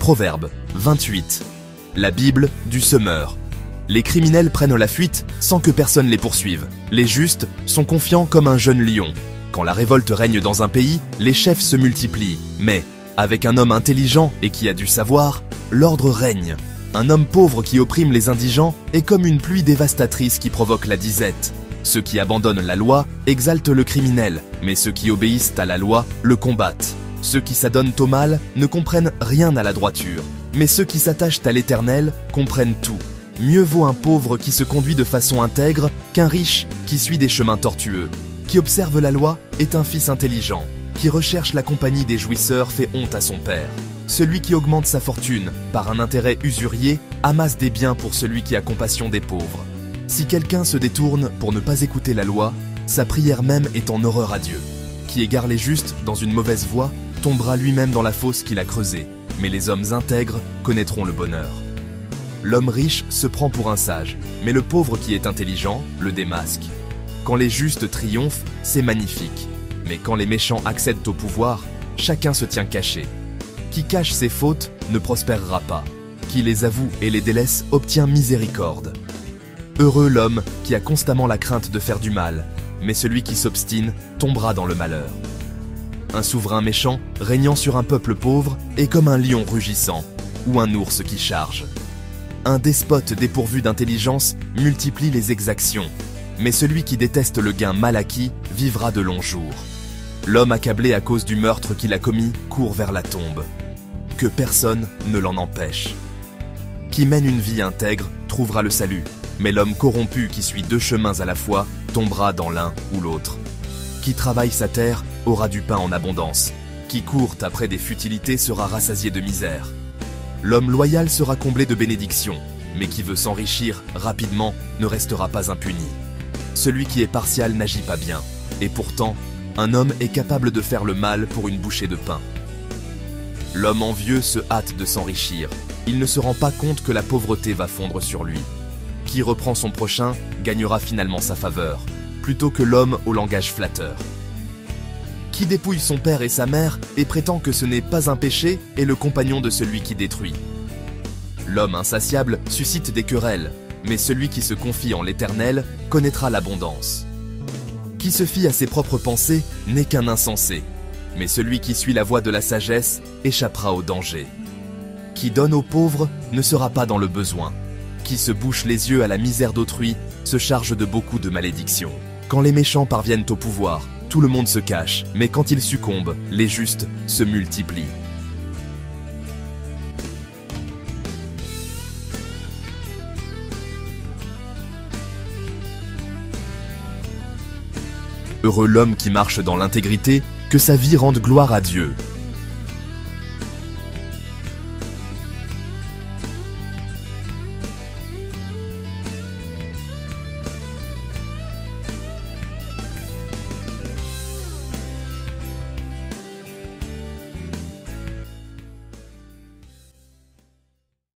Proverbe 28. La Bible du semeur. Les criminels prennent la fuite sans que personne les poursuive. Les justes sont confiants comme un jeune lion. Quand la révolte règne dans un pays, les chefs se multiplient. Mais, avec un homme intelligent et qui a du savoir, l'ordre règne. Un homme pauvre qui opprime les indigents est comme une pluie dévastatrice qui provoque la disette. Ceux qui abandonnent la loi exaltent le criminel, mais ceux qui obéissent à la loi le combattent. Ceux qui s'adonnent au mal ne comprennent rien à la droiture, mais ceux qui s'attachent à l'Éternel comprennent tout. Mieux vaut un pauvre qui se conduit de façon intègre qu'un riche qui suit des chemins tortueux. Qui observe la loi est un fils intelligent. Qui recherche la compagnie des jouisseurs fait honte à son père. Celui qui augmente sa fortune par un intérêt usurier amasse des biens pour celui qui a compassion des pauvres. Si quelqu'un se détourne pour ne pas écouter la loi, sa prière même est en horreur à Dieu. Qui égare les justes dans une mauvaise voie tombera lui-même dans la fosse qu'il a creusée, mais les hommes intègres connaîtront le bonheur. L'homme riche se prend pour un sage, mais le pauvre qui est intelligent le démasque. Quand les justes triomphent, c'est magnifique, mais quand les méchants accèdent au pouvoir, chacun se tient caché. Qui cache ses fautes ne prospérera pas. Qui les avoue et les délaisse obtient miséricorde. Heureux l'homme qui a constamment la crainte de faire du mal, mais celui qui s'obstine tombera dans le malheur. Un souverain méchant, régnant sur un peuple pauvre, est comme un lion rugissant, ou un ours qui charge. Un despote dépourvu d'intelligence multiplie les exactions, mais celui qui déteste le gain mal acquis vivra de longs jours. L'homme accablé à cause du meurtre qu'il a commis court vers la tombe. Que personne ne l'en empêche. Qui mène une vie intègre trouvera le salut, mais l'homme corrompu qui suit deux chemins à la fois tombera dans l'un ou l'autre. Qui travaille sa terre aura du pain en abondance. Qui court après des futilités sera rassasié de misère. L'homme loyal sera comblé de bénédictions, mais qui veut s'enrichir rapidement ne restera pas impuni. Celui qui est partial n'agit pas bien, et pourtant, un homme est capable de faire le mal pour une bouchée de pain. L'homme envieux se hâte de s'enrichir. Il ne se rend pas compte que la pauvreté va fondre sur lui. Qui reprend son prochain gagnera finalement sa faveur, plutôt que l'homme au langage flatteur. Qui dépouille son père et sa mère et prétend que ce n'est pas un péché est le compagnon de celui qui détruit. L'homme insatiable suscite des querelles, mais celui qui se confie en l'Éternel connaîtra l'abondance. Qui se fie à ses propres pensées n'est qu'un insensé, mais celui qui suit la voie de la sagesse échappera au danger. Qui donne aux pauvres ne sera pas dans le besoin. Qui se bouche les yeux à la misère d'autrui se charge de beaucoup de malédictions. Quand les méchants parviennent au pouvoir, tout le monde se cache, mais quand ils succombent, les justes se multiplient. Heureux l'homme qui marche dans l'intégrité, que sa vie rende gloire à Dieu.